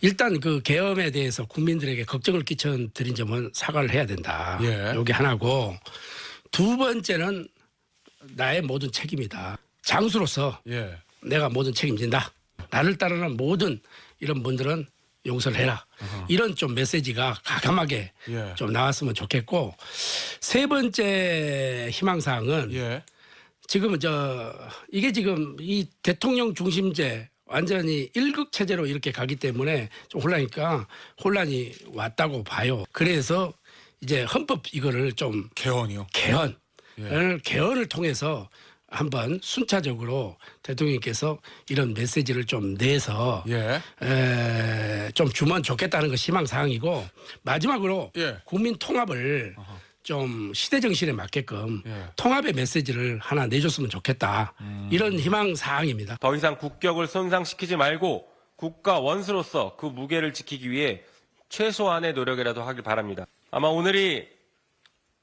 일단 그 계엄에 대해서 국민들에게 걱정을 끼쳐드린 점은 사과를 해야 된다. 예. 요게 하나고, 두 번째는 나의 모든 책임이다. 장수로서 예. 내가 모든 책임진다. 나를 따르는 모든 이런 분들은 용서를 해라. 이런 좀 메시지가 과감하게 예. 좀 나왔으면 좋겠고, 세 번째 희망사항은 예. 지금은 이게 지금 이 대통령 중심제 완전히 일극 체제로 이렇게 가기 때문에 좀 혼란이 왔다고 봐요. 그래서 이제 헌법 이거를 좀 개헌이요. 개헌을 통해서 한번 순차적으로 대통령께서 이런 메시지를 좀 내서 예. 좀 주면 좋겠다는 것이 희망사항이고, 마지막으로 예. 국민 통합을 좀 시대 정신에 맞게끔 예. 통합의 메시지를 하나 내줬으면 좋겠다. 이런 희망사항입니다. 더 이상 국격을 손상시키지 말고 국가 원수로서 그 무게를 지키기 위해 최소한의 노력이라도 하길 바랍니다. 아마 오늘이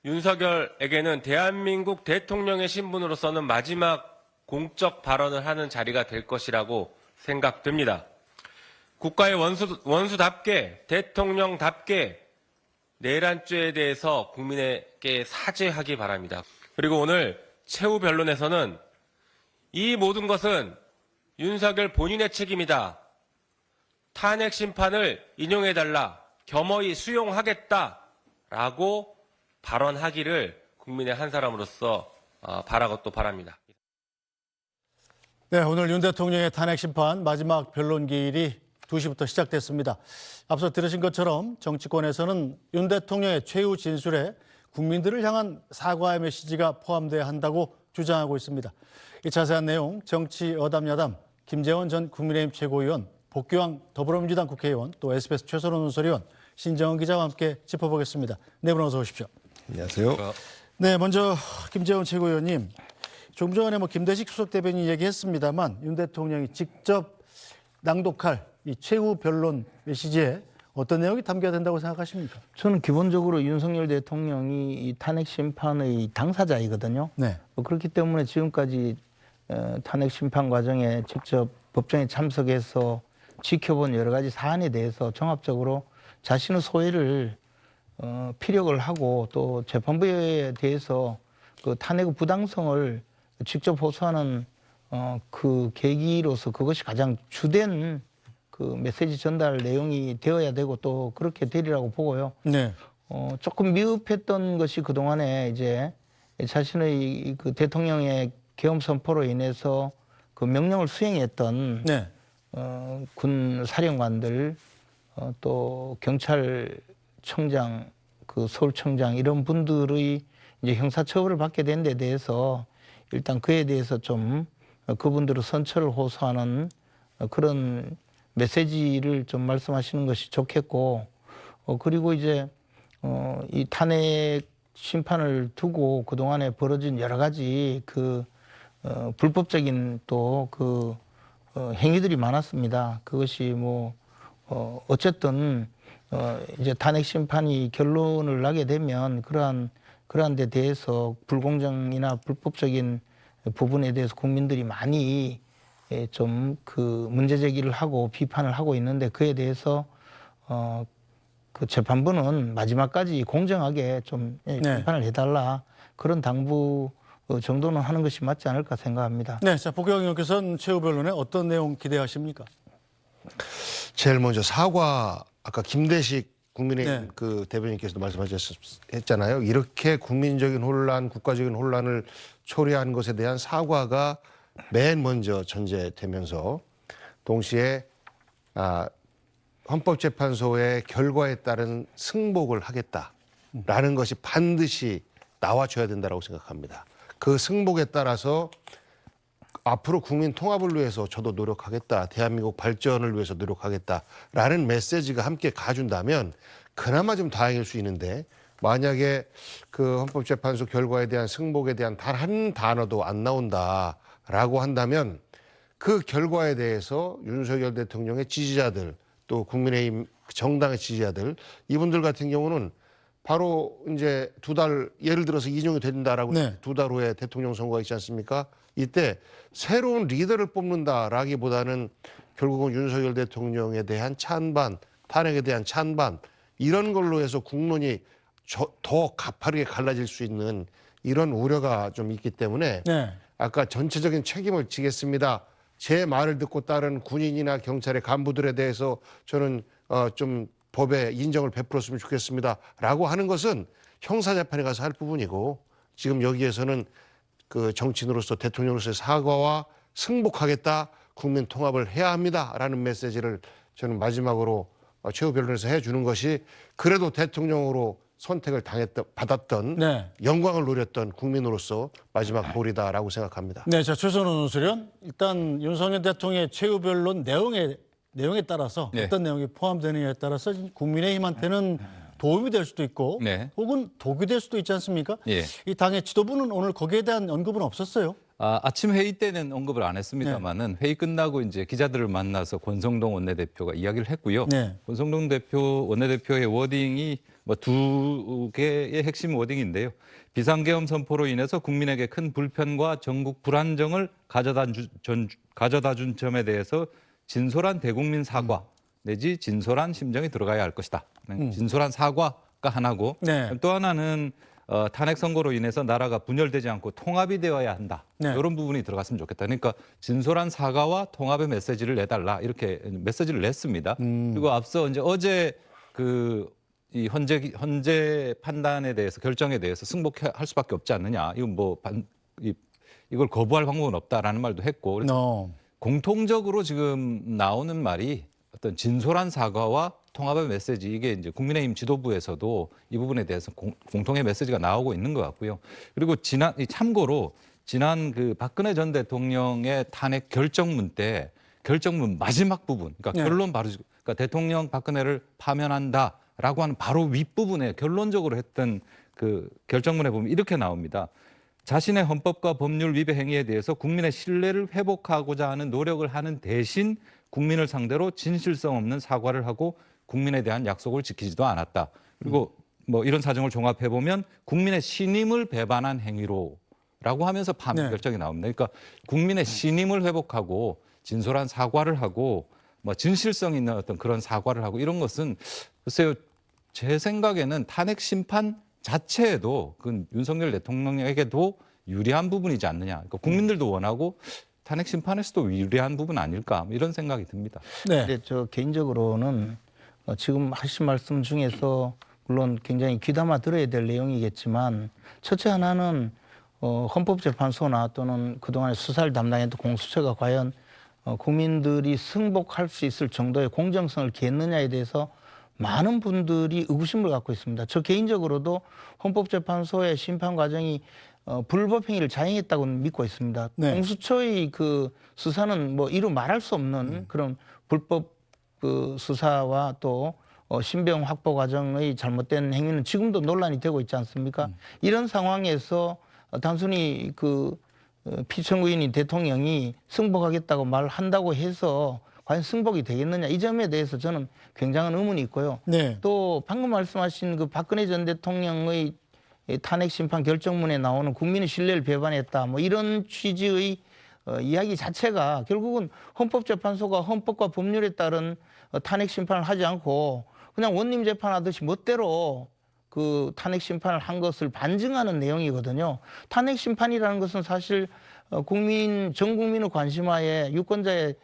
윤석열에게는 대한민국 대통령의 신분으로서는 마지막 공적 발언을 하는 자리가 될 것이라고 생각됩니다. 국가의 원수답게 대통령답게 내란죄에 대해서 국민에게 사죄하기 바랍니다. 그리고 오늘 최후 변론에서는 이 모든 것은 윤석열 본인의 책임이다. 탄핵 심판을 인용해달라. 겸허히 수용하겠다라고 발언하기를 국민의 한 사람으로서 바라고 또 바랍니다. 네, 오늘 윤 대통령의 탄핵 심판 마지막 변론 기일이 2시부터 시작됐습니다. 앞서 들으신 것처럼 정치권에서는 윤 대통령의 최후 진술에 국민들을 향한 사과의 메시지가 포함돼야 한다고 주장하고 있습니다. 이 자세한 내용 정치 여담야담 김재원 전 국민의힘 최고위원, 복귀왕 더불어민주당 국회의원, 또 SBS 최선원 논설위원, 신정은 기자와 함께 짚어보겠습니다. 네 분 어서 오십시오. 안녕하세요. 네, 먼저 김재원 최고위원님, 좀 전에 김대식 수석 대변인이 얘기했습니다만 윤 대통령이 직접 낭독할 이 최후 변론 메시지에 어떤 내용이 담겨야 된다고 생각하십니까? 저는 기본적으로 윤석열 대통령이 이 탄핵 심판의 당사자이거든요. 네. 그렇기 때문에 지금까지 탄핵 심판 과정에 직접 법정에 참석해서 지켜본 여러 가지 사안에 대해서 종합적으로 자신의 소회를 피력을 하고 또 재판부에 대해서 그 탄핵의 부당성을 직접 호소하는 그 계기로서 그것이 가장 주된 그 메시지 전달 내용이 되어야 되고 또 그렇게 되리라고 보고요. 네. 조금 미흡했던 것이 그동안에 이제 자신의 그 대통령의 계엄 선포로 인해서 그 명령을 수행했던 네. 군 사령관들 또 경찰청장 그 서울청장 이런 분들의 이제 형사처벌을 받게 된 데 대해서 일단 그에 대해서 좀 그분들의 선처를 호소하는 그런 메시지를 좀 말씀하시는 것이 좋겠고, 그리고 이제 이 탄핵 심판을 두고 그동안에 벌어진 여러 가지 그 불법적인 또 그 행위들이 많았습니다. 그것이 어쨌든 이제 탄핵 심판이 결론을 나게 되면 그러한 데 대해서 불공정이나 불법적인 부분에 대해서 국민들이 많이 좀 그 문제 제기를 하고 비판을 하고 있는데, 그에 대해서 그 재판부는 마지막까지 공정하게 좀 심판을 해달라, 그런 당부 정도는 하는 것이 맞지 않을까 생각합니다. 네, 자 복귀왕 의원께서는 최후 변론에 어떤 내용 기대하십니까? 제일 먼저 사과, 아까 김대식 국민의힘 네. 그 대변인께서도 말씀하셨잖아요. 이렇게 국민적인 혼란, 국가적인 혼란을 초래한 것에 대한 사과가 맨 먼저 전제되면서, 동시에 헌법재판소의 결과에 따른 승복을 하겠다라는 것이 반드시 나와줘야 된다고 생각합니다. 그 승복에 따라서 앞으로 국민 통합을 위해서 저도 노력하겠다, 대한민국 발전을 위해서 노력하겠다라는 메시지가 함께 가준다면 그나마 좀 다행일 수 있는데, 만약에 그 헌법재판소 결과에 대한 승복에 대한 단 한 단어도 안 나온다라고 한다면 그 결과에 대해서 윤석열 대통령의 지지자들, 또 국민의힘 정당의 지지자들, 이분들 같은 경우는 바로 이제 예를 들어서 인용이 된다라고 네. 2달 후에 대통령 선거가 있지 않습니까? 이때 새로운 리더를 뽑는다라기보다는 결국은 윤석열 대통령에 대한 찬반, 탄핵에 대한 찬반 이런 걸로 해서 국론이 더 가파르게 갈라질 수 있는 이런 우려가 좀 있기 때문에 네. 아까 전체적인 책임을 지겠습니다. 제 말을 듣고 따른 군인이나 경찰의 간부들에 대해서 저는 좀 법에 인정을 베풀었으면 좋겠습니다라고 하는 것은 형사재판에 가서 할 부분이고 지금 여기에서는 그 정치인으로서 대통령으로서의 사과와 승복하겠다, 국민 통합을 해야 합니다라는 메시지를 저는 마지막으로 최후 변론에서 해주는 것이 그래도 대통령으로 선택을 받았던 네. 영광을 누렸던 국민으로서 마지막 도리다라고 생각합니다. 네, 자 최선원 논술위원 일단 윤석열 대통령의 최후 변론 내용에 따라서 네. 어떤 내용이 포함되느냐에 따라서 국민의힘한테는 도움이 될 수도 있고 네. 혹은 독이 될 수도 있지 않습니까? 예. 이 당의 지도부는 오늘 거기에 대한 언급은 없었어요. 아침 회의 때는 언급을 안 했습니다만은 회의 끝나고 이제 기자들을 만나서 권성동 원내대표가 이야기를 했고요. 네. 권성동 원내대표의 워딩이 뭐 두 개의 핵심 워딩인데요. 비상계엄 선포로 인해서 국민에게 큰 불편과 전국 불안정을 가져다 준 점에 대해서 진솔한 대국민 사과 내지 진솔한 심정이 들어가야 할 것이다. 진솔한 사과가 하나고 네. 또 하나는 탄핵 선고로 인해서 나라가 분열되지 않고 통합이 되어야 한다. 네. 이런 부분이 들어갔으면 좋겠다. 그러니까 진솔한 사과와 통합의 메시지를 내달라 이렇게 메시지를 냈습니다. 그리고 앞서 이제 어제 이 헌재 판단에 대해서 결정에 대해서 승복할 수밖에 없지 않느냐. 이건 이걸 거부할 방법은 없다라는 말도 했고 그래서 공통적으로 지금 나오는 말이 어떤 진솔한 사과와 통합의 메시지 이게 이제 국민의힘 지도부에서도 이 부분에 대해서 공통의 메시지가 나오고 있는 것 같고요. 그리고 참고로 지난 그 박근혜 전 대통령의 탄핵 결정문 때 결정문 마지막 부분, 그러니까 네. 결론 바로 그러니까 대통령 박근혜를 파면한다라고 하는 바로 윗부분에 결론적으로 했던 그 결정문에 보면 이렇게 나옵니다. 자신의 헌법과 법률 위배 행위에 대해서 국민의 신뢰를 회복하고자 하는 노력을 하는 대신 국민을 상대로 진실성 없는 사과를 하고 국민에 대한 약속을 지키지도 않았다. 그리고 뭐 이런 사정을 종합해 보면 국민의 신임을 배반한 행위로라고 하면서 파면 네. 결정이 나옵니다. 그러니까 국민의 신임을 회복하고 진솔한 사과를 하고 뭐 진실성 있는 어떤 그런 사과를 하고 이런 것은 글쎄요 제 생각에는 탄핵 심판 자체에도 그 윤석열 대통령에게도 유리한 부분이지 않느냐. 그러니까 국민들도 원하고 탄핵 심판에서도 유리한 부분 아닐까 이런 생각이 듭니다. 네. 근데 저 개인적으로는 지금 하신 말씀 중에서 물론 굉장히 귀담아 들어야 될 내용이겠지만 첫째 하나는 헌법재판소나 또는 그동안 수사를 담당했던 공수처가 과연 국민들이 승복할 수 있을 정도의 공정성을 기했느냐에 대해서 많은 분들이 의구심을 갖고 있습니다. 저 개인적으로도 헌법재판소의 심판 과정이 불법 행위를 자행했다고 믿고 있습니다. 네. 공수처의 그 수사는 뭐 이루 말할 수 없는 그런 불법 그 수사와 또 신병 확보 과정의 잘못된 행위는 지금도 논란이 되고 있지 않습니까? 이런 상황에서 단순히 그 피청구인인 대통령이 승복하겠다고 말한다고 해서 과연 승복이 되겠느냐 이 점에 대해서 저는 굉장한 의문이 있고요. 네. 또 방금 말씀하신 그 박근혜 전 대통령의 탄핵 심판 결정문에 나오는 국민의 신뢰를 배반했다 뭐 이런 취지의 이야기 자체가 결국은 헌법재판소가 헌법과 법률에 따른 탄핵 심판을 하지 않고 그냥 원님 재판하듯이 멋대로 그 탄핵 심판을 한 것을 반증하는 내용이거든요. 탄핵 심판이라는 것은 사실 전 국민의 관심하에 유권자의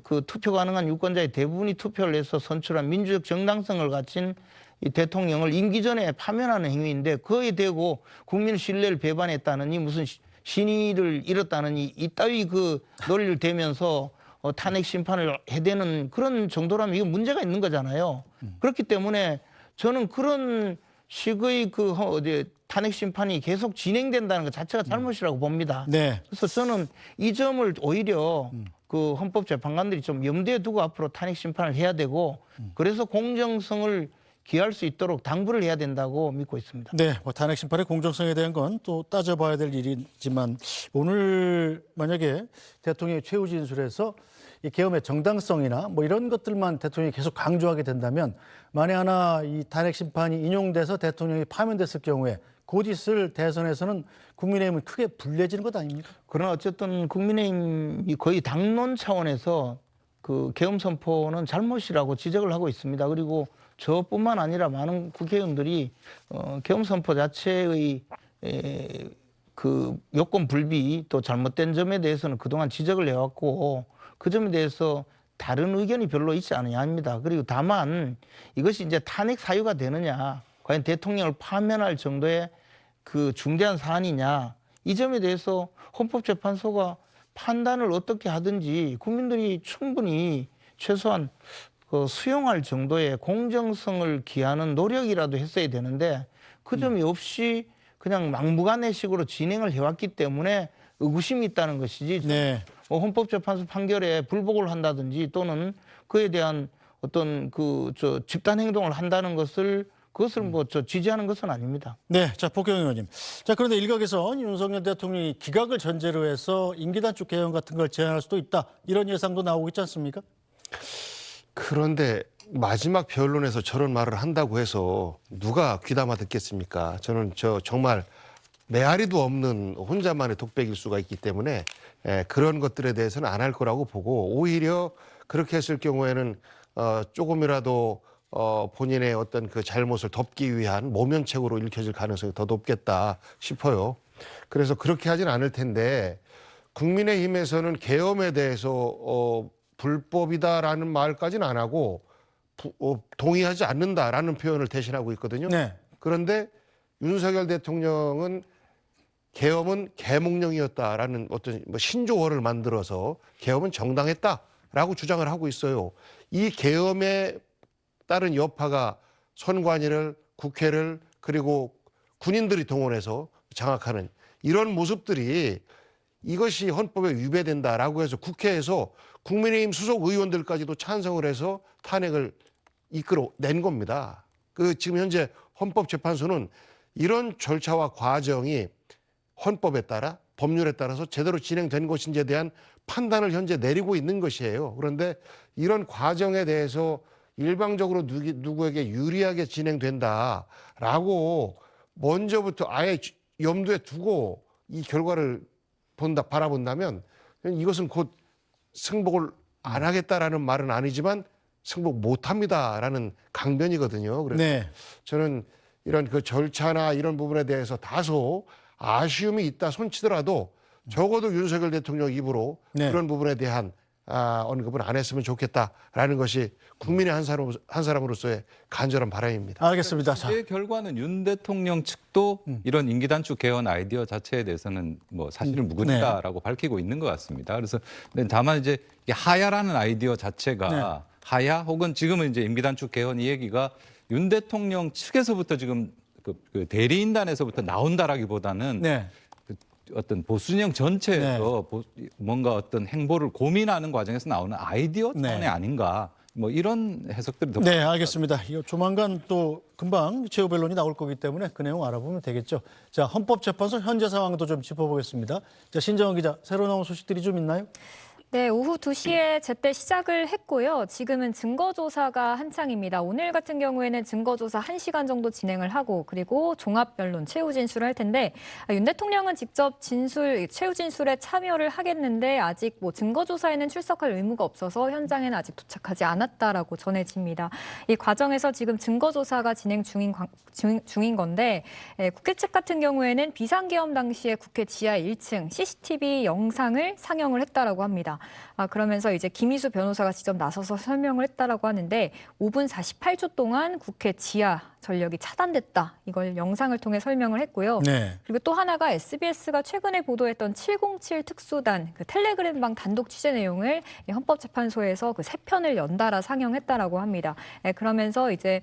그 투표 가능한 유권자의 대부분이 투표를 해서 선출한 민주적 정당성을 가진 이 대통령을 임기 전에 파면하는 행위인데 그에 대고 국민의 신뢰를 배반했다느니 무슨 신의를 잃었다느니 이따위 그 논리를 대면서 탄핵 심판을 해대는 그런 정도라면 이거 문제가 있는 거잖아요. 그렇기 때문에 저는 그런 식의 그 탄핵 심판이 계속 진행된다는 것 자체가 잘못이라고 봅니다. 네. 그래서 저는 이 점을 오히려 그 헌법재판관들이 좀 염두에 두고 앞으로 탄핵 심판을 해야 되고 그래서 공정성을 기할 수 있도록 당부를 해야 된다고 믿고 있습니다. 네, 뭐 탄핵 심판의 공정성에 대한 건 또 따져봐야 될 일이지만 오늘 만약에 대통령이 최후 진술에서 이 계엄의 정당성이나 뭐 이런 것들만 대통령이 계속 강조하게 된다면 만에 하나 이 탄핵 심판이 인용돼서 대통령이 파면됐을 경우에 곧 있을 대선에서는 국민의힘은 크게 불리해지는 것 아닙니까? 그러나 어쨌든 국민의힘이 거의 당론 차원에서 그 계엄 선포는 잘못이라고 지적을 하고 있습니다. 그리고 저뿐만 아니라 많은 국회의원들이 계엄 선포 자체의 그 요건 불비 또 잘못된 점에 대해서는 그동안 지적을 해왔고 그 점에 대해서 다른 의견이 별로 있지 않느냐 합니다. 그리고 다만 이것이 이제 탄핵 사유가 되느냐, 과연 대통령을 파면할 정도의 그 중대한 사안이냐, 이 점에 대해서 헌법재판소가 판단을 어떻게 하든지 국민들이 충분히 최소한 그 수용할 정도의 공정성을 기하는 노력이라도 했어야 되는데 그 점이 없이 그냥 막무가내식으로 진행을 해왔기 때문에 의구심이 있다는 것이지. 네. 헌법재판소 판결에 불복을 한다든지 또는 그에 대한 어떤 집단 행동을 한다는 것을 지지하는 것은 아닙니다. 네, 자 복경 의원님. 자 그런데 일각에서 윤석열 대통령이 기각을 전제로 해서 임기단축 개헌 같은 걸 제안할 수도 있다, 이런 예상도 나오고 있지 않습니까? 그런데 마지막 변론에서 저런 말을 한다고 해서 누가 귀담아 듣겠습니까? 저는 정말 메아리도 없는 혼자만의 독백일 수가 있기 때문에 그런 것들에 대해서는 안 할 거라고 보고, 오히려 그렇게 했을 경우에는 조금이라도 본인의 어떤 그 잘못을 덮기 위한 모면책으로 읽혀질 가능성이 더 높겠다 싶어요. 그래서 그렇게 하진 않을 텐데, 국민의힘에서는 계엄에 대해서 불법이다라는 말까지는 안 하고 동의하지 않는다라는 표현을 대신하고 있거든요. 네. 그런데 윤석열 대통령은 계엄은 계몽령이었다라는 어떤 신조어를 만들어서 계엄은 정당했다라고 주장을 하고 있어요. 이 계엄에 따른 여파가 선관위를, 국회를, 그리고 군인들이 동원해서 장악하는 이런 모습들이 이것이 헌법에 위배된다라고 해서 국회에서 국민의힘 수석 의원들까지도 찬성을 해서 탄핵을 이끌어낸 겁니다. 지금 현재 헌법재판소는 이런 절차와 과정이 헌법에 따라, 법률에 따라서 제대로 진행된 것인지에 대한 판단을 현재 내리고 있는 것이에요. 그런데 이런 과정에 대해서 일방적으로 누구에게 유리하게 진행된다라고 먼저부터 아예 염두에 두고 이 결과를 바라본다면 이것은 곧 승복을 안 하겠다라는 말은 아니지만 승복 못 합니다라는 강변이거든요. 그래서 네. 저는 이런 그 절차나 이런 부분에 대해서 다소 아쉬움이 있다 손치더라도 적어도 윤석열 대통령 입으로 네. 그런 부분에 대한 언급은 안 했으면 좋겠다라는 것이 국민의 한 사람으로서의 간절한 바람입니다. 알겠습니다. 자, 이 결과는 윤 대통령 측도 이런 임기단축 개헌 아이디어 자체에 대해서는 뭐 사실은 무근이다라고 밝히고 있는 것 같습니다. 그래서 다만 이제 이 하야라는 아이디어 자체가 하야 혹은 지금은 이제 임기단축 개헌 이 얘기가 윤 대통령 측에서부터 지금 그 대리인단에서부터 나온다라기보다는 네. 어떤 보수진영 전체에서 뭔가 어떤 행보를 고민하는 과정에서 나오는 아이디어 차원이 아닌가, 뭐 이런 해석들이 더 네, 알겠습니다. 이거 조만간 또 금방 최후 변론이 나올 거기 때문에 그 내용 알아보면 되겠죠. 자, 헌법재판소 현재 상황도 좀 짚어보겠습니다. 자, 신정원 기자, 새로 나온 소식들이 좀 있나요? 네, 오후 2시에 제때 시작을 했고요. 지금은 증거조사가 한창입니다. 오늘 같은 경우에는 증거조사 1시간 정도 진행을 하고 그리고 종합변론, 최후 진술을 할 텐데 윤 대통령은 직접 최후 진술에 참여를 하겠는데 아직 뭐 증거조사에는 출석할 의무가 없어서 현장에는 아직 도착하지 않았다라고 전해집니다. 이 과정에서 지금 증거조사가 진행 중인 건데 국회 측 같은 경우에는 비상계엄 당시에 국회 지하 1층 CCTV 영상을 상영을 했다라고 합니다. 그러면서 이제 김희수 변호사가 직접 나서서 설명을 했다라고 하는데 5분 48초 동안 국회 지하 전력이 차단됐다. 이걸 영상을 통해 설명을 했고요. 네. 그리고 또 하나가 SBS가 최근에 보도했던 707 특수단 그 텔레그램방 단독 취재 내용을 헌법재판소에서 그 3편을 연달아 상영했다라고 합니다. 그러면서 이제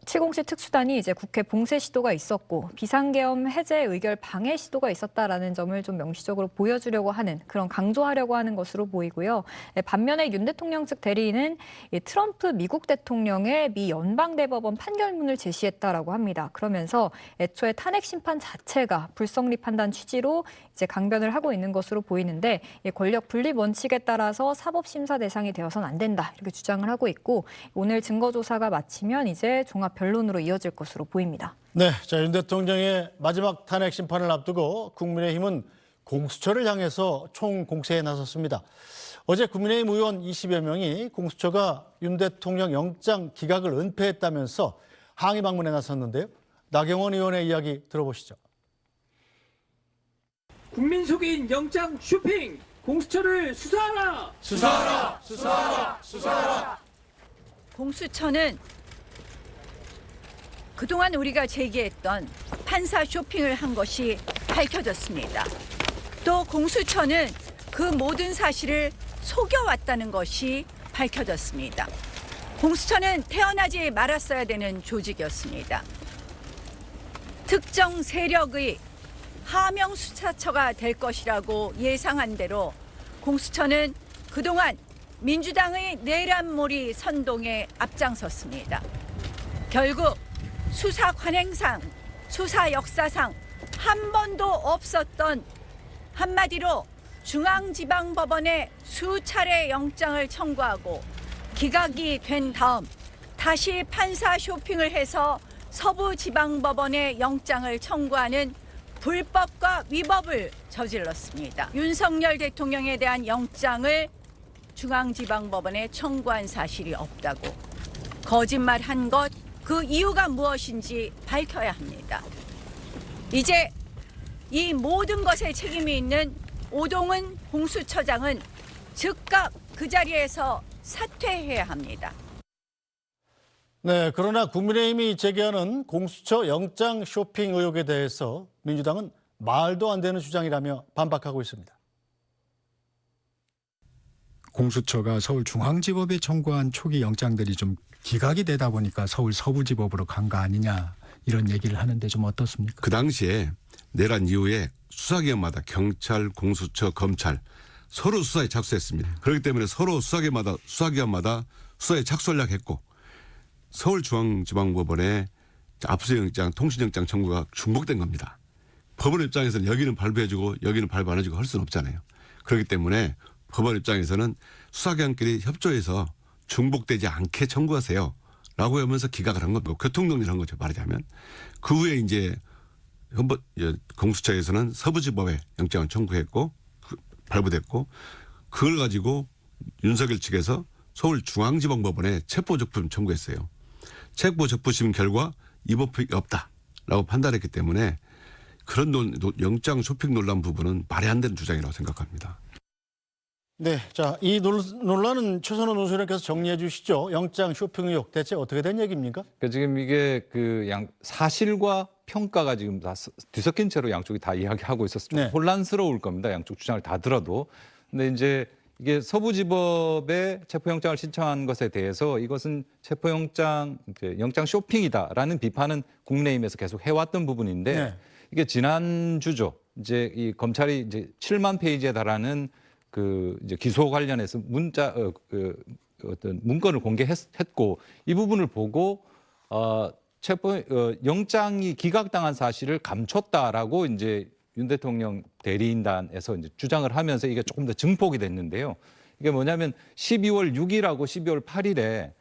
707 특수단이 이제 국회 봉쇄 시도가 있었고 비상계엄 해제 의결 방해 시도가 있었다라는 점을 좀 명시적으로 보여주려고 하는 그런 강조하려고 하는 것으로 보이고요. 반면에 윤 대통령 측 대리인은 트럼프 미국 대통령의 미 연방대법원 판결문을 제시했다라고 합니다. 그러면서 애초에 탄핵 심판 자체가 불성립한다는 취지로 이제 강변을 하고 있는 것으로 보이는데 권력 분립 원칙에 따라서 사법 심사 대상이 되어서는 안 된다 이렇게 주장을 하고 있고 오늘 증거조사가 마치면 이제 종합 변론으로 이어질 것으로 보입니다. 네, 자, 윤 대통령의 마지막 탄핵 심판을 앞두고 국민의힘은 공수처를 향해서 총공세에 나섰습니다. 어제 국민의힘 의원 20여 명이 공수처가 윤 대통령 영장 기각을 은폐했다면서 항의 방문에 나섰는데요. 나경원 의원의 이야기 들어보시죠. 국민 속인 영장 쇼핑! 공수처를 수사하라! 수사하라! 수사하라! 수사하라! 공수처는 그동안 우리가 제기했던 판사 쇼핑을 한 것이 밝혀졌습니다. 또 공수처는 그 모든 사실을 속여왔다는 것이 밝혀졌습니다. 공수처는 태어나지 말았어야 되는 조직이었습니다. 특정 세력의 하명 수사처가 될 것이라고 예상한 대로 공수처는 그동안 민주당의 내란몰이 선동에 앞장섰습니다. 결국 수사 관행상, 수사 역사상 한 번도 없었던 한마디로 중앙지방법원에 수차례 영장을 청구하고 기각이 된 다음 다시 판사 쇼핑을 해서 서부지방법원에 영장을 청구하는 불법과 위법을 저질렀습니다. 윤석열 대통령에 대한 영장을 중앙지방법원에 청구한 사실이 없다고 거짓말한 것, 그 이유가 무엇인지 밝혀야 합니다. 이제 이 모든 것에 책임이 있는 오동은 공수처장은 즉각 그 자리에서 사퇴해야 합니다. 네, 그러나 국민의힘이 제기하는 공수처 영장 쇼핑 의혹에 대해서 민주당은 말도 안 되는 주장이라며 반박하고 있습니다. 공수처가 서울중앙지법에 청구한 초기 영장들이 좀 기각이 되다 보니까 서울 서부지법으로 간 거 아니냐 이런 얘기를 하는데 좀 어떻습니까? 그 당시에 내란 이후에 수사기관마다 경찰, 공수처, 검찰 서로 수사에 착수했습니다. 그렇기 때문에 서로 수사기관마다 수사에 착수하려고 했고 서울중앙지방법원에 압수영장, 통신영장 청구가 중복된 겁니다. 법원 입장에서는 여기는 발부해주고 여기는 발부 안 해주고 할 수는 없잖아요. 그렇기 때문에 법원 입장에서는 수사기관끼리 협조해서 중복되지 않게 청구하세요 라고 하면서 기각을 한 겁니다. 교통정리를 한 거죠, 말하자면. 그 후에 이제 공수처에서는 서부지법에 영장을 청구했고 발부됐고 그걸 가지고 윤석열 측에서 서울중앙지방법원에 체포적부심 청구했어요. 체포적부심 결과 위법이 없다라고 판단했기 때문에 그런 영장 쇼핑 논란 부분은 말이 안 되는 주장이라고 생각합니다. 네, 자, 이 논란은 최선호 논설위원께서 정리해 주시죠. 영장 쇼핑 의혹 대체 어떻게 된 얘기입니까? 그러니까 지금 이게 사실과 평가가 지금 다 뒤섞인 채로 양쪽이 다 이야기하고 있어서 좀 네. 혼란스러울 겁니다. 양쪽 주장을 다 들어도. 근데 이제 이게 서부지법에 체포영장을 신청한 것에 대해서 이것은 체포영장, 영장 쇼핑이다라는 비판은 국민의힘에서 계속 해왔던 부분인데 네. 이게 지난주죠. 이제 이 검찰이 이제 7만 페이지에 달하는 이제 기소 관련해서 어떤 문건을 공개했고 이 부분을 보고 영장이 기각당한 사실을 감췄다라고 이제 윤 대통령 대리인단에서 이제 주장을 하면서 이게 조금 더 증폭이 됐는데요. 이게 뭐냐면 12월 6일하고 12월 8일에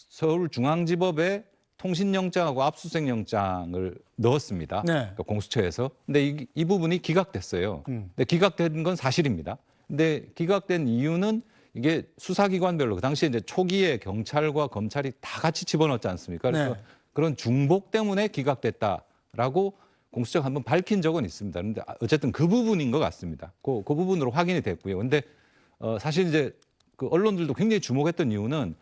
서울중앙지법에 통신영장하고 압수수색영장을 넣었습니다. 네. 그러니까 공수처에서. 근데 이 부분이 기각됐어요. 근데 기각된 건 사실입니다. 근데 기각된 이유는 이게 수사기관별로 그 당시에 이제 초기에 경찰과 검찰이 다 같이 집어넣었지 않습니까? 그래서 네. 그런 중복 때문에 기각됐다라고 공수처가 한번 밝힌 적은 있습니다. 그런데 어쨌든 그 부분인 것 같습니다. 그 부분으로 확인이 됐고요. 근데 사실 이제 그 언론들도 굉장히 주목했던 이유는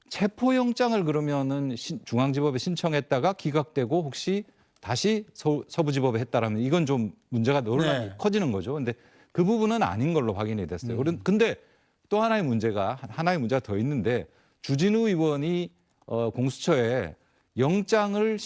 체포영장을 그러면은 중앙지법에 신청했다가 기각되고 혹시 다시 서부지법에 했다라면 이건 좀 문제가 논란이 네. 커지는 거죠. 근데 그 부분은 아닌 걸로 확인이 됐어요. 근데 또 하나의 문제가 더 있는데 주진우 의원이 공수처에 영장을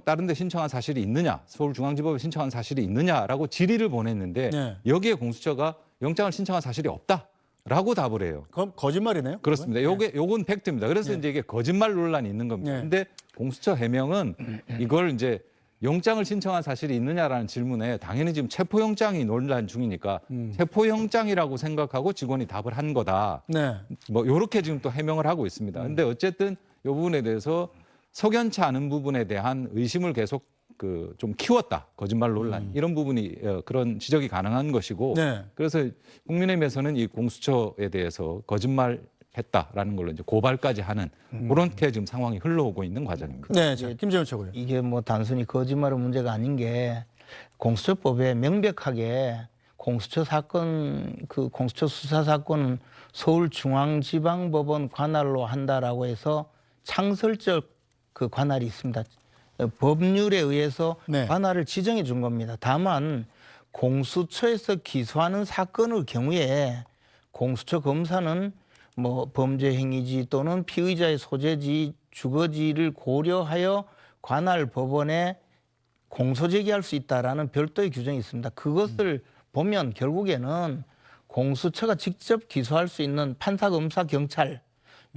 다른 데 신청한 사실이 있느냐, 서울중앙지법에 신청한 사실이 있느냐라고 질의를 보냈는데 네. 여기에 공수처가 영장을 신청한 사실이 없다라고 답을 해요. 그럼 거짓말이네요? 그렇습니다. 요건 팩트입니다. 그래서 이제 이게 거짓말 논란이 있는 겁니다. 네. 근데 공수처 해명은 이걸 이제 영장을 신청한 사실이 있느냐라는 질문에 당연히 지금 체포영장이 논란 중이니까 체포영장이라고 생각하고 직원이 답을 한 거다. 네. 뭐 이렇게 지금 또 해명을 하고 있습니다. 근데 어쨌든 이 부분에 대해서 석연치 않은 부분에 대한 의심을 계속 그 좀 키웠다 거짓말 논란 이런 부분이 그런 지적이 가능한 것이고 네. 그래서 국민의힘에서는 이 공수처에 대해서 거짓말했다라는 걸로 이제 고발까지 하는 그렇게 지금 상황이 흘러오고 있는 과정입니다. 네, 자, 김재원 최고요. 이게 뭐 단순히 거짓말의 문제가 아닌 게 공수처법에 명백하게 공수처 사건 그 공수처 수사 사건은 서울중앙지방법원 관할로 한다라고 해서 창설적 그 관할이 있습니다. 법률에 의해서 네. 관할을 지정해 준 겁니다. 다만 공수처에서 기소하는 사건의 경우에 공수처 검사는 뭐 범죄 행위지 또는 피의자의 소재지 주거지를 고려하여 관할 법원에 공소 제기할 수 있다라는 별도의 규정이 있습니다. 그것을 보면 결국에는 공수처가 직접 기소할 수 있는 판사, 검사, 경찰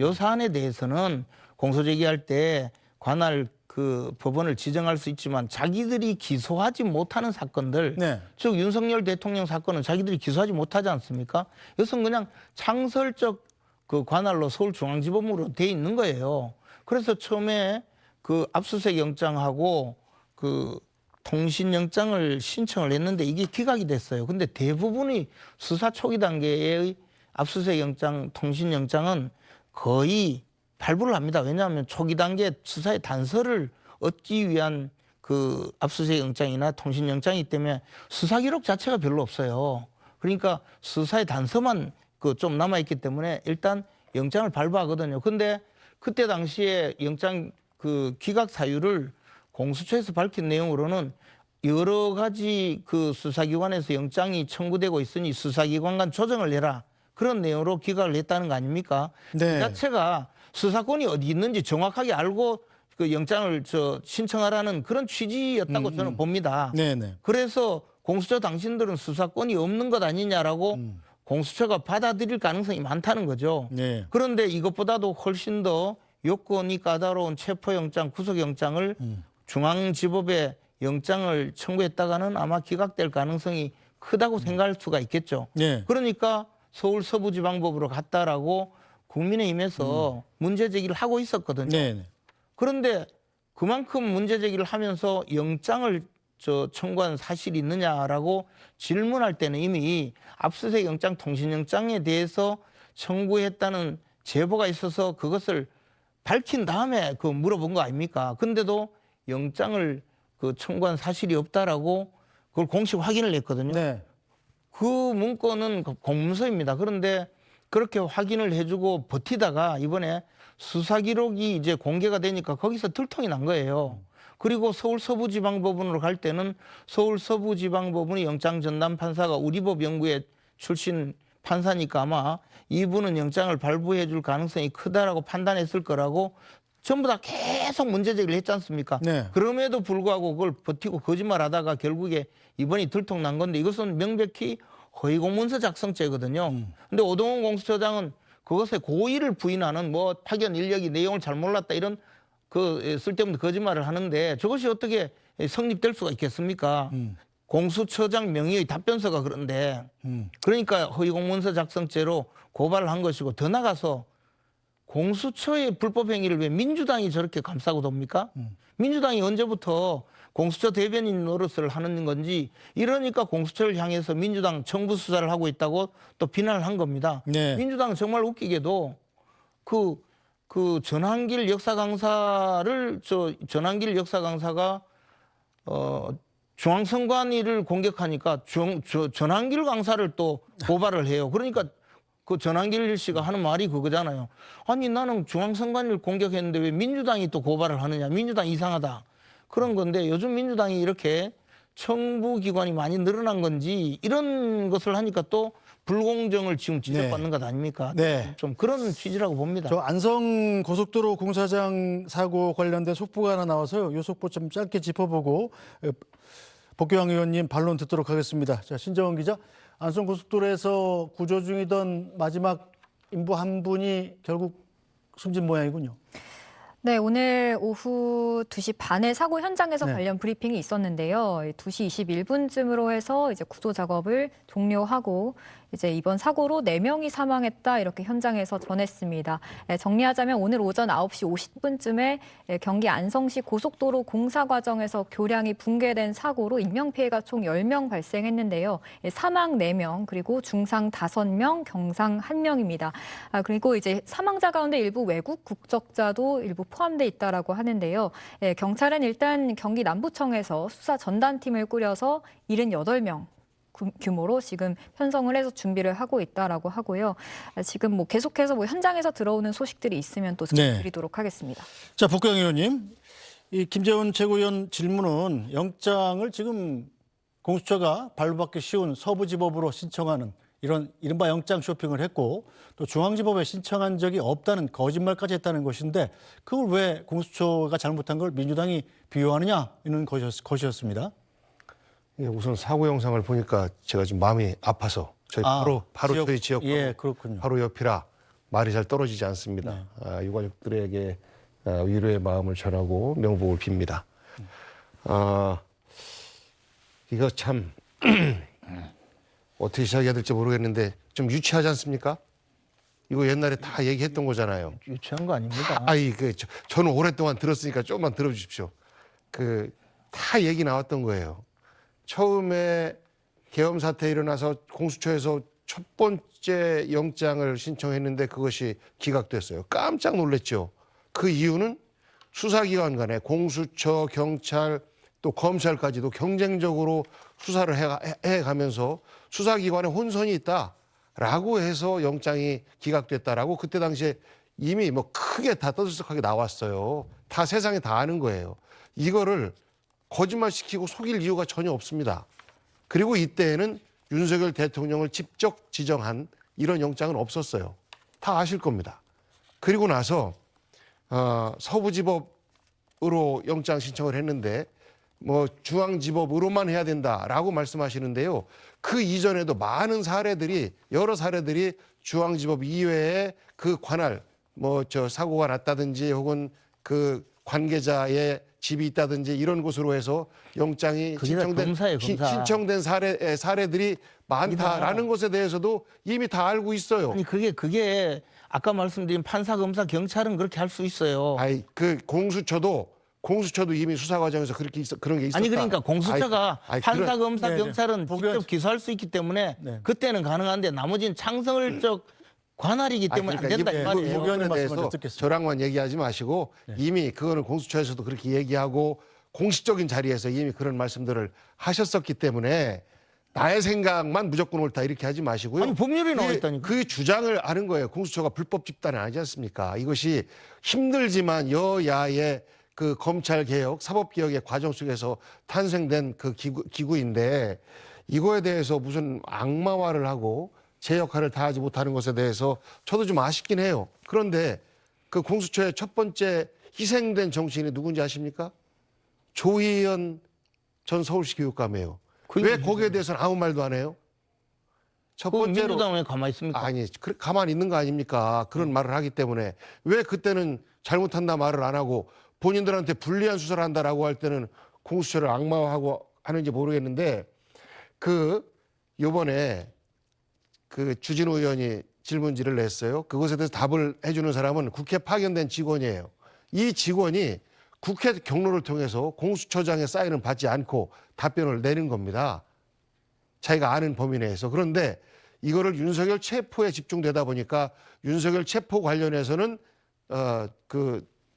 요 사안에 대해서는 공소 제기할 때 관할 그 법원을 지정할 수 있지만 자기들이 기소하지 못하는 사건들, 네. 즉 윤석열 대통령 사건은 자기들이 기소하지 못하지 않습니까? 이것은 그냥 창설적 그 관할로 서울중앙지법으로 돼 있는 거예요. 그래서 처음에 그 압수수색 영장하고 그 통신영장을 신청을 했는데 이게 기각이 됐어요. 근데 대부분이 수사 초기 단계의 압수수색 영장, 통신영장은 거의 발부를 합니다. 왜냐하면 초기 단계 수사의 단서를 얻기 위한 그 압수수색 영장이나 통신영장이기 때문에 수사 기록 자체가 별로 없어요. 그러니까 수사의 단서만 그 좀 남아있기 때문에 일단 영장을 발부하거든요. 근데 그때 당시에 영장 그 기각 사유를 공수처에서 밝힌 내용으로는 여러 가지 그 수사기관에서 영장이 청구되고 있으니 수사기관 간 조정을 해라. 그런 내용으로 기각을 했다는 거 아닙니까? 네. 그 자체가 수사권이 어디 있는지 정확하게 알고 그 영장을 신청하라는 그런 취지였다고 저는 봅니다. 네네. 그래서 공수처 당신들은 수사권이 없는 것 아니냐라고 공수처가 받아들일 가능성이 많다는 거죠. 네. 그런데 이것보다도 훨씬 더 요건이 까다로운 체포영장, 구속영장을 중앙지법에 영장을 청구했다가는 아마 기각될 가능성이 크다고 생각할 수가 있겠죠. 네. 그러니까 서울 서부지방법으로 갔다라고 국민의힘에서 문제 제기를 하고 있었거든요. 네네. 그런데 그만큼 문제 제기를 하면서 영장을 청구한 사실이 있느냐라고 질문할 때는 이미 압수수색 영장, 통신영장에 대해서 청구했다는 제보가 있어서 그것을 밝힌 다음에 그 물어본 거 아닙니까? 근데도 영장을 그 청구한 사실이 없다라고 그걸 공식 확인을 했거든요. 네. 그 문건은 공문서입니다. 그런데 그렇게 확인을 해주고 버티다가 이번에 수사 기록이 이제 공개가 되니까 거기서 들통이 난 거예요. 그리고 서울 서부지방법원으로 갈 때는 서울 서부지방법원의 영장 전담 판사가 우리법 연구회 출신 판사니까 아마 이분은 영장을 발부해 줄 가능성이 크다라고 판단했을 거라고 전부 다 계속 문제 제기를 했지 않습니까? 네. 그럼에도 불구하고 그걸 버티고 거짓말하다가 결국에 이번이 들통 난 건데 이것은 명백히 허위공문서 작성죄거든요. 근데 오동훈 공수처장은 그것에 고의를 부인하는 뭐 파견 인력이 내용을 잘 몰랐다 이런 그 쓸데없는 거짓말을 하는데 저것이 어떻게 성립될 수가 있겠습니까? 공수처장 명의의 답변서가 그런데 그러니까 허위공문서 작성죄로 고발을 한 것이고 더 나가서 공수처의 불법 행위를 왜 민주당이 저렇게 감싸고 돕니까? 민주당이 언제부터 공수처 대변인 노릇을 하는 건지 이러니까 공수처를 향해서 민주당 정부 수사를 하고 있다고 또 비난을 한 겁니다. 네. 민주당은 정말 웃기게도 그 전한길 역사 강사를 전한길 역사 강사가 중앙선관위를 공격하니까 전한길 강사를 또 고발을 해요. 그러니까 그 전한길 씨가 하는 말이 그거잖아요. 아니 나는 중앙선관위를 공격했는데 왜 민주당이 또 고발을 하느냐. 민주당 이상하다. 그런 건데 요즘 민주당이 이렇게 청부기관이 많이 늘어난 건지 이런 것을 하니까 또 불공정을 지금 지적받는 것 아닙니까? 네. 좀 그런 취지라고 봅니다. 저 안성 고속도로 공사장 사고 관련된 속보가 하나 나와서요. 이 속보 좀 짧게 짚어보고 복귀왕 의원님 반론 듣도록 하겠습니다. 자, 신정원 기자, 안성 고속도로에서 구조 중이던 마지막 인부 한 분이 결국 숨진 모양이군요. 네, 오늘 오후 2시 반에 사고 현장에서 네. 관련 브리핑이 있었는데요. 2시 21분쯤으로 해서 이제 구조 작업을 종료하고 이제 이번 사고로 4명이 사망했다 이렇게 현장에서 전했습니다. 정리하자면 오늘 오전 9시 50분쯤에 경기 안성시 고속도로 공사 과정에서 교량이 붕괴된 사고로 인명피해가 총 10명 발생했는데요. 사망 4명 그리고 중상 5명, 경상 1명입니다. 그리고 이제 사망자 가운데 일부 외국 국적자도 일부 포함돼 있다라고 하는데요. 경찰은 일단 경기 남부청에서 수사 전단팀을 꾸려서 78명 규모로 지금 편성을 해서 준비를 하고 있다라고 하고요. 지금 뭐 계속해서 뭐 현장에서 들어오는 소식들이 있으면 또 전해드리도록 하겠습니다. 자, 복경 의원님, 이 김재원 최고위원 질문은 영장을 지금 공수처가 발부받기 쉬운 서부지법으로 신청하는 이런 이른바 영장 쇼핑을 했고 또 중앙지법에 신청한 적이 없다는 거짓말까지 했다는 것인데 그걸 왜 공수처가 잘못한 걸 민주당이 비호하느냐 이런 것이었습니다. 예, 우선 사고 영상을 보니까 제가 좀 마음이 아파서 저희 바로 저희 지역 그렇군요. 바로 옆이라 말이 잘 떨어지지 않습니다. 유가족들에게 위로의 마음을 전하고 명복을 빕니다. 이거 참 어떻게 시작해야 될지 모르겠는데 좀 유치하지 않습니까? 이거 옛날에 다 얘기했던 거잖아요. 유치한 거 아닙니다. 저는 오랫동안 들었으니까 조금만 들어주십시오. 다 얘기 나왔던 거예요. 처음에 계엄 사태 일어나서 공수처에서 첫 번째 영장을 신청했는데 그것이 기각됐어요. 깜짝 놀랐죠. 그 이유는 수사기관 간에 공수처, 경찰, 또 검찰까지도 경쟁적으로 수사를 해가면서 수사기관에 혼선이 있다라고 해서 영장이 기각됐다라고 그때 당시에 이미 뭐 크게 다 떠들썩하게 나왔어요. 다 세상에 다 아는 거예요. 이거를 거짓말시키고 속일 이유가 전혀 없습니다. 그리고 이때에는 윤석열 대통령을 직접 지정한 이런 영장은 없었어요. 다 아실 겁니다. 그리고 나서 서부지법으로 영장 신청을 했는데 뭐 중앙지법으로만 해야 된다라고 말씀하시는데요. 그 이전에도 많은 사례들이 여러 사례들이 중앙지법 이외에 그 관할 사고가 났다든지 혹은 그 관계자의 집이 있다든지 이런 곳으로 해서 영장이 신청된 사례들이 많다라는 것에 대해서도 이미 다 알고 있어요. 아니 그게 아까 말씀드린 판사, 검사, 경찰은 그렇게 할 수 있어요. 공수처도 이미 수사 과정에서 그런 게 있었다. 아니 그러니까 공수처가 판사, 검사, 경찰은 직접 기소할 수 있기 때문에 그때는 가능한데 나머지는 창설적 관할이기 때문에 안 된다 이 말이에요. 의견에 대해서 저랑만 얘기하지 마시고 이미 그거는 공수처에서도 그렇게 얘기하고 공식적인 자리에서 이미 그런 말씀들을 하셨었기 때문에 나의 생각만 무조건 옳다 이렇게 하지 마시고요. 아니 법률이 나와 있다니까. 그 주장을 하는 거예요. 공수처가 불법 집단은 아니지 않습니까? 이것이 힘들지만 여야의 그 검찰 개혁, 사법 개혁의 과정 속에서 탄생된 그 기구인데 이거에 대해서 무슨 악마화를 하고 제 역할을 다하지 못하는 것에 대해서 저도 좀 아쉽긴 해요. 그런데 그 공수처의 첫 번째 희생된 정치인이 누군지 아십니까? 조희연 전 서울시 교육감이에요. 왜 거기에 대해서는 아무 말도 안 해요? 첫 번째로 민주당 왜 가만히 있습니까? 아니 가만히 있는 거 아닙니까? 그런 말을 하기 때문에 왜 그때는 잘못한다 말을 안 하고 본인들한테 불리한 수사를 한다라고 할 때는 공수처를 악마화하고 하는지 모르겠는데 요번에 주진우 의원이 질문지를 냈어요. 그것에 대해서 답을 해주는 사람은 국회 파견된 직원이에요. 이 직원이 국회 경로를 통해서 공수처장의 사인을 받지 않고 답변을 내는 겁니다. 자기가 아는 범위 내에서. 그런데 이거를 윤석열 체포에 집중되다 보니까 윤석열 체포 관련해서는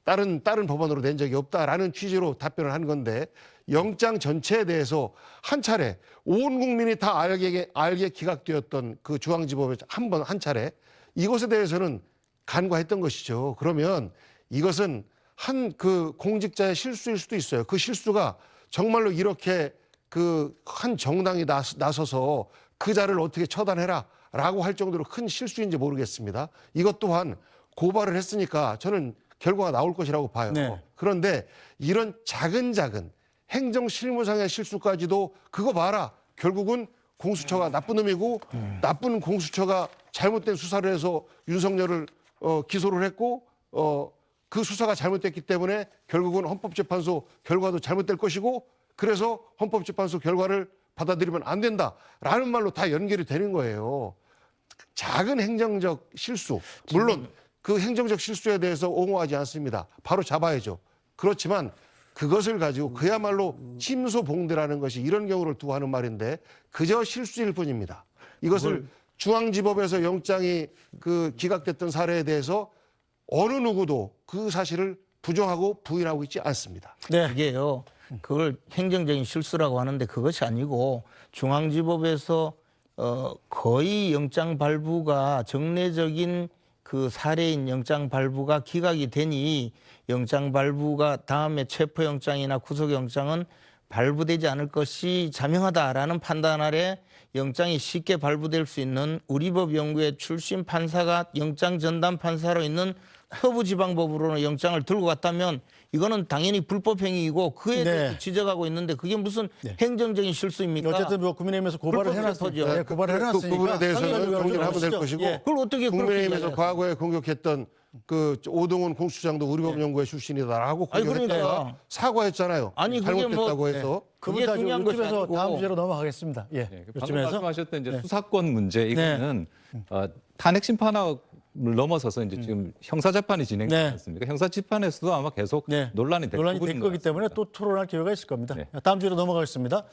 다른 법원으로 낸 적이 없다라는 취지로 답변을 한 건데 영장 전체에 대해서 한 차례 온 국민이 다 알게 기각되었던 그 중앙지법에 한 차례 이것에 대해서는 간과했던 것이죠. 그러면 이것은 한 공직자의 실수일 수도 있어요. 그 실수가 정말로 이렇게 한 정당이 나서서 그 자를 어떻게 처단해라라고 할 정도로 큰 실수인지 모르겠습니다. 이것 또한 고발을 했으니까 저는 결과가 나올 것이라고 봐요. 네. 그런데 이런 작은 행정 실무상의 실수까지도 그거 봐라. 결국은 공수처가 나쁜 놈이고 나쁜 공수처가 잘못된 수사를 해서 윤석열을 기소를 했고 그 수사가 잘못됐기 때문에 결국은 헌법재판소 결과도 잘못될 것이고 그래서 헌법재판소 결과를 받아들이면 안 된다라는 말로 다 연결이 되는 거예요. 작은 행정적 실수, 물론 그 행정적 실수에 대해서 옹호하지 않습니다. 바로 잡아야죠. 그렇지만 그것을 가지고 그야말로 침소봉대라는 것이 이런 경우를 두고 하는 말인데 그저 실수일 뿐입니다. 이것을 중앙지법에서 영장이 기각됐던 사례에 대해서 어느 누구도 그 사실을 부정하고 부인하고 있지 않습니다. 네. 이게요. 그걸 행정적인 실수라고 하는데 그것이 아니고 중앙지법에서 거의 영장 발부가 정례적인 그 사례인 영장 발부가 기각이 되니 영장 발부가 다음에 체포영장이나 구속영장은 발부되지 않을 것이 자명하다라는 판단 아래 영장이 쉽게 발부될 수 있는 우리법연구회 출신 판사가 영장 전담 판사로 있는 서부지방법으로는 영장을 들고 갔다면 이거는 당연히 불법행위이고 그에 대해서 네. 지적하고 있는데 그게 무슨 행정적인 실수입니까? 어쨌든 뭐 국민의힘에서 고발을 해놨으니까. 네, 고발을 해놨으니까. 그 부분에 대해서는 동의를 하면 될 것이고 예. 그걸 어떻게 국민의힘에서 그렇게 과거에 공격했던 오동훈 공수처장도 우리법연구회 출신이다라고 아니, 공격했다가 그러니까요. 사과했잖아요. 아니, 그게 잘못됐다고 뭐- 해서. 그분 그게 다 중요한 것이 요즘에서 아니고. 다음 주제로 넘어가겠습니다. 예. 네, 방금 요즘에서 말씀하셨던 이제 네. 수사권 문제 이거는 탄핵 심판을 넘어서서 이제 지금 형사 재판이 진행되지 네. 않습니까? 형사 재판에서도 아마 계속 네. 논란이 될 논란이 될 부분인 거기 것 때문에 같습니다. 또 토론할 기회가 있을 겁니다. 네. 다음 주로 넘어가겠습니다.